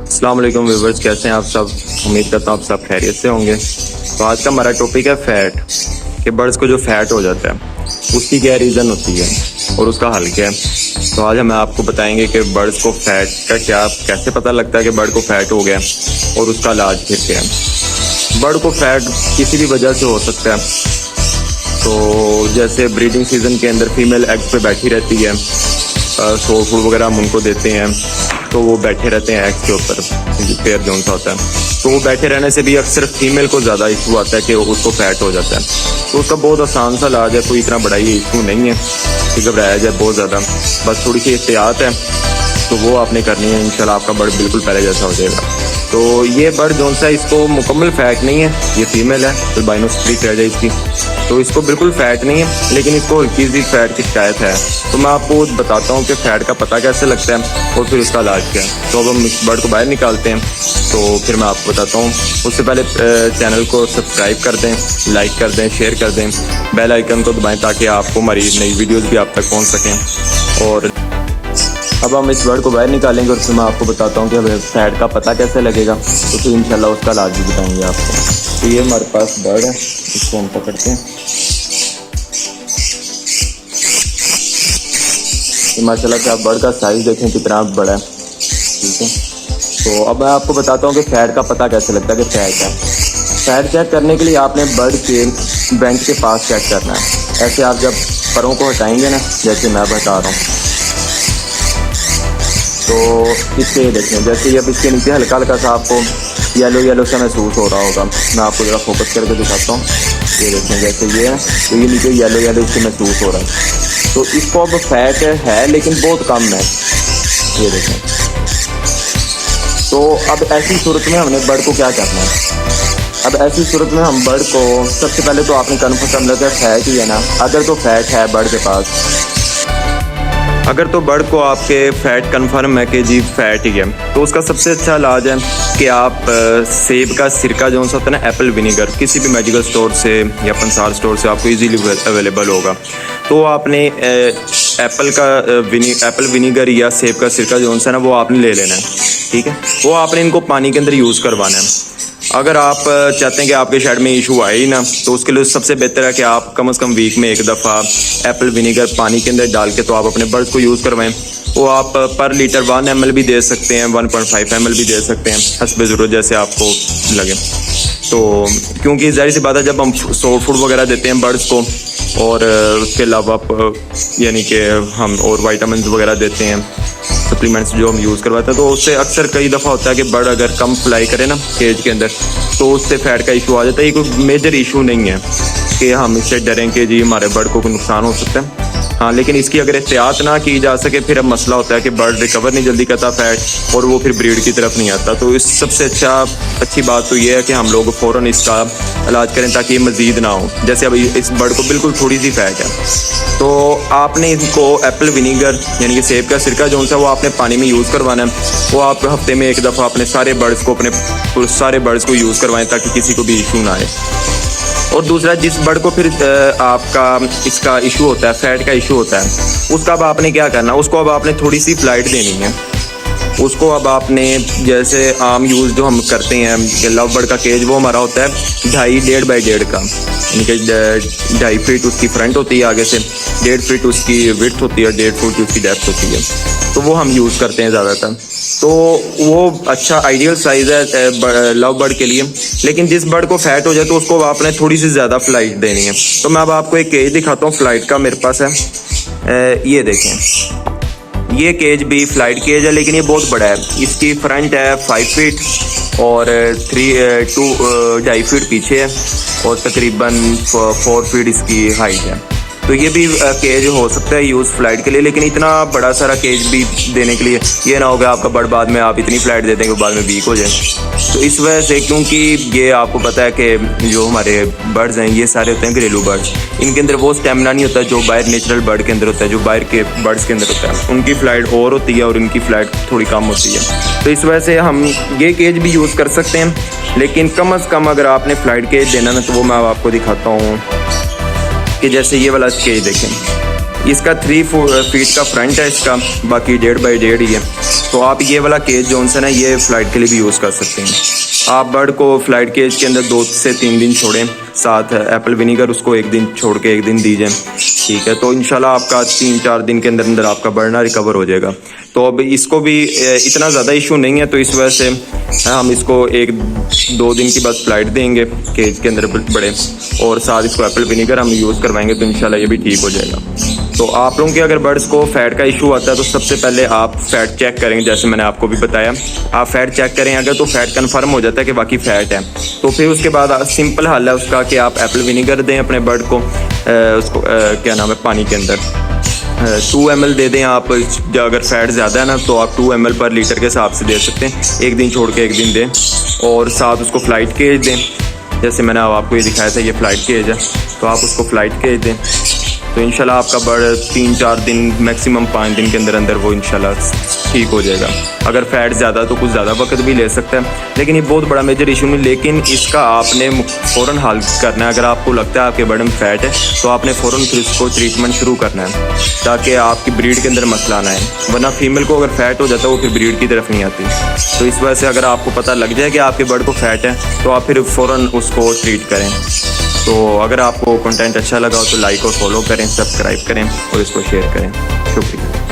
अस्सलाम वालेकुम व्यूअर्स, कैसे हैं आप सब। उम्मीद करता हूँ आप सब खैरियत से होंगे। तो आज का हमारा टॉपिक है फैट, कि बर्ड्स को जो फैट हो जाता है उसकी क्या रीज़न होती है और उसका हल क्या है। तो आज हम आपको बताएंगे कि बर्ड्स को फैट का कैसे पता लगता है कि बर्ड को फैट हो गया और उसका इलाज फिर क्या है। बर्ड को फैट किसी भी वजह से हो सकता है। तो जैसे ब्रीडिंग सीजन के अंदर फीमेल एग्स पे बैठी रहती है, सोल फूड वगैरह हम उनको देते हैं तो वो बैठे रहते हैं एग्स के ऊपर, पेयर जोन सा होता है। तो वो बैठे रहने से भी अक्सर फीमेल को ज़्यादा इशू आता है कि उसको फैट हो जाता है। तो उसका बहुत आसान सा इलाज है, कोई इतना बड़ा ये इशू नहीं है कि घबराया जाए बहुत ज़्यादा, बस थोड़ी सी एहतियात है तो वो आपने करनी है। इंशाल्लाह आपका बर्ड बिल्कुल पहले जैसा हो जाएगा। तो ये बर्ड जोन सा इसको मुकम्मल फैट नहीं है, ये फीमेल है तो बाइनोस्ट्रिक रह जाए इसकी, तो इसको बिल्कुल फैट नहीं है, लेकिन इसको हल्की सी फैट की शिकायत है। तो मैं आपको बताता हूँ कि फैट का पता कैसे लगता है और फिर उसका इलाज क्या है। तो अब हम इस बर्ड को बाहर निकालते हैं, तो फिर मैं आपको बताता हूँ। उससे पहले चैनल को सब्सक्राइब कर दें, लाइक कर दें, शेयर कर दें, बेल आइकन को दबाएं ताकि आपको हमारी नई वीडियोज़ भी आप तक पहुँच सकें। और अब हम इस बर्ड को बाहर निकालेंगे और फिर मैं आपको बताता हूँ कि हमें फैट का पता कैसे लगेगा, तो फिर इंशाल्लाह उसका इलाज भी बताएंगे आपको। तो ये हमारे पास बर्ड है, इसको हम पकड़ते हैं। तो माशाल्लाह से आप बर्ड का साइज़ देखें कितना बड़ा है, ठीक है। तो अब मैं आपको बताता हूँ कि फैट का पता कैसे लगता है कि फैट है। फैट चेक करने के लिए आपने बर्ड के बेंच के पास चेक करना है। ऐसे आप जब परों को हटाएंगे ना, जैसे मैं बता रहा हूँ, तो इससे देखें जैसे अब इसके नीचे हल्का हल्का सा आपको येलो येलो सा महसूस हो रहा होगा। मैं आपको ज़रा फोकस करके दिखाता हूँ। ये देखें जैसे ये है, तो ये नीचे येलो येलो इससे महसूस हो रहा है। तो इसको अब फैट है लेकिन बहुत कम है, ये देखें। तो अब ऐसी सूरत में हमने बर्ड को क्या करना है। अब ऐसी सूरत में हम बर्ड को सबसे पहले तो आपने कन्फर्म कर लिया फैट ही है ना। अगर तो फैट है बर्ड के पास, अगर तो बर्ड को आपके फैट कंफर्म है कि जी फैट ही है, तो उसका सबसे अच्छा इलाज है कि आप सेब का सिरका जो होता है ना, एप्पल विनीगर, किसी भी मेडिकल स्टोर से या पंसार स्टोर से आपको इजीली अवेलेबल होगा। तो आपने एप्पल विनीगर या सेब का सिरका जो है ना, वो आपने ले लेना है, ठीक है। वो आपने इनको पानी के अंदर यूज़ करवाना है। अगर आप चाहते हैं कि आपके शेड में इशू आए ही ना, तो उसके लिए सबसे बेहतर है कि आप कम से कम वीक में एक दफ़ा एप्पल विनीगर पानी के अंदर डाल के तो आप अपने बर्ड्स को यूज़ करवाएं। वो आप पर लीटर 1 ml भी दे सकते हैं, 1.5 ml भी दे सकते हैं, हस्बे ज़रूरत जैसे आपको लगे। तो क्योंकि ज़ाहिर सी बात है जब हम सॉफ्ट फूड वगैरह देते हैं बर्ड्स को, और उसके अलावा यानी कि हम और वाइटामिन वगैरह देते हैं, सप्लीमेंट्स जो हम यूज़ करवाते हैं, तो उससे अक्सर कई दफ़ा होता है कि बर्ड अगर कम फ्लाई करे ना केज के अंदर, तो उससे फैट का इशू आ जाता है। ये कोई मेजर इशू नहीं है कि हम इससे डरें कि जी हमारे बर्ड को कोई नुकसान हो सकता है। हाँ, लेकिन इसकी अगर एहतियात ना की जा सके फिर अब मसला होता है कि बर्ड रिकवर नहीं जल्दी करता फैट, और वो फिर ब्रीड की तरफ नहीं आता। तो इस सबसे अच्छी बात तो ये है कि हम लोग फ़ौरन इसका इलाज करें ताकि ये मज़ीद ना हो। जैसे अब इस बर्ड को बिल्कुल थोड़ी सी फैट है, तो आपने इनको एप्पल विनीगर यानी कि सेब का सिरका जो है वो आपने पानी में यूज़ करवाना है। वो आप हफ्ते में एक दफ़ा अपने सारे बर्ड्स को यूज़ करवाएं ताकि किसी को भी इशू ना आए। और दूसरा, जिस बर्ड को फिर आपका इसका इशू होता है, फैट का इशू होता है, उसका अब आपने क्या करना, उसको अब आपने थोड़ी सी फ्लाइट देनी है। उसको अब आपने जैसे आम यूज़ जो हम करते हैं कि लव बर्ड का केज वो हमारा होता है 2.5 बाई 1.5 का, यानी कि 2.5 फीट उसकी फ्रंट होती है आगे से, 1.5 फीट उसकी विड्थ होती है, 1.5 फीट उसकी डेप्थ होती है। तो वो हम यूज़ करते हैं ज़्यादातर। तो वो अच्छा आइडियल साइज़ है लव बर्ड के लिए। लेकिन जिस बर्ड को फैट हो जाए तो उसको आपने थोड़ी सी ज़्यादा फ्लाइट देनी है। तो मैं अब आपको एक केज दिखाता हूँ फ्लाइट का, मेरे पास है। ये देखें, ये केज भी फ्लाइट केज है, लेकिन ये बहुत बड़ा है। इसकी फ्रंट है 5 फीट और 2.5 फीट पीछे है, और तकरीबन 4 फीट इसकी हाइट है। तो ये भी केज हो सकता है यूज़ फ्लाइट के लिए, लेकिन इतना बड़ा सारा केज भी देने के लिए ये ना होगा आपका बर्ड बाद में आप इतनी फ्लाइट दे देंगे बाद में वीक हो जाए। तो इस वजह से, क्योंकि ये आपको पता है कि जो हमारे बर्ड्स हैं ये सारे होते हैं घरेलू बर्ड्स, इनके अंदर वो स्टेमिना नहीं होता जो बाहर नेचुरल बर्ड के अंदर होता है, जो बाहर के बर्ड्स के अंदर होता है। उनकी फ़्लाइट और होती है और इनकी फ़्लाइट थोड़ी कम होती है। तो इस वजह से हम ये केज भी यूज़ कर सकते हैं, लेकिन कम अज़ कम अगर आपने फ़्लाइट केज देना ना, तो वो मैं आपको दिखाता हूँ कि जैसे ये वाला केज देखें, इसका 3 फीट का फ्रंट है इसका, बाकी 1.5 बाई 1.5 ही है। तो आप ये वाला केज जॉनसन है ये फ़्लाइट के लिए भी यूज़ कर सकते हैं। आप बर्ड को फ्लाइट केज के अंदर 2 से 3 दिन छोड़ें, साथ एप्पल विनीगर उसको 1 दिन छोड़ के 1 दिन दीजिए, ठीक है। तो इंशाल्लाह आपका 3-4 दिन के अंदर अंदर आपका बर्ड ना रिकवर हो जाएगा। तो अब इसको भी इतना ज़्यादा इशू नहीं है, तो इस वजह से हम इसको 1-2 दिन की बस फ्लाइट देंगे केज के अंदर बड़े, और साथ इसको एप्पल विनीगर हम यूज़ करवाएंगे, तो इंशाल्लाह ये भी ठीक हो जाएगा। तो आप लोगों के अगर बर्ड्स को फ़ैट का इशू आता है तो सबसे पहले आप फ़ैट चेक करेंगे, जैसे मैंने आपको भी बताया। आप फ़ैट चेक करें, अगर तो फ़ैट कन्फर्म हो जाता है कि वाकई फ़ैट है, तो फिर उसके बाद सिंपल हल है उसका कि आप एप्पल विनीगर दें अपने बर्ड को, उसको क्या नाम है, पानी के अंदर 2 ml दे दें आप। अगर फ़ैट ज़्यादा है ना तो आप 2 ml पर लीटर के हिसाब से दे सकते हैं, 1 दिन छोड़ के 1 दिन दें। और साथ उसको फ़्लाइट केज दें, जैसे मैंने आपको ये दिखाया था, ये फ़्लाइट केज है, तो आप उसको फ़्लाइट केज दें। तो इंशाल्लाह आपका बर्ड 3-4 दिन मैक्सिमम 5 दिन के अंदर अंदर वो इंशाल्लाह ठीक हो जाएगा। अगर फ़ैट ज़्यादा तो कुछ ज़्यादा वक्त भी ले सकता है, लेकिन ये बहुत बड़ा मेजर इशू नहीं। लेकिन इसका आपने फ़ौरन हल करना है। अगर आपको लगता है आपके बर्ड में फ़ैट है तो आपने फ़ौरन फिर उसको ट्रीटमेंट शुरू करना है, ताकि आपकी ब्रीड के अंदर मसला ना आए। वरना फीमेल को अगर फ़ैट हो जाता है वो फिर ब्रीड की तरफ नहीं आती। तो इस वजह से अगर आपको पता लग जाए कि आपके बर्ड को फ़ैट है तो आप फिर फ़ौरन उसको ट्रीट करें। तो अगर आपको कंटेंट अच्छा लगा हो तो लाइक और फॉलो करें, सब्सक्राइब करें और इसको शेयर करें। शुक्रिया।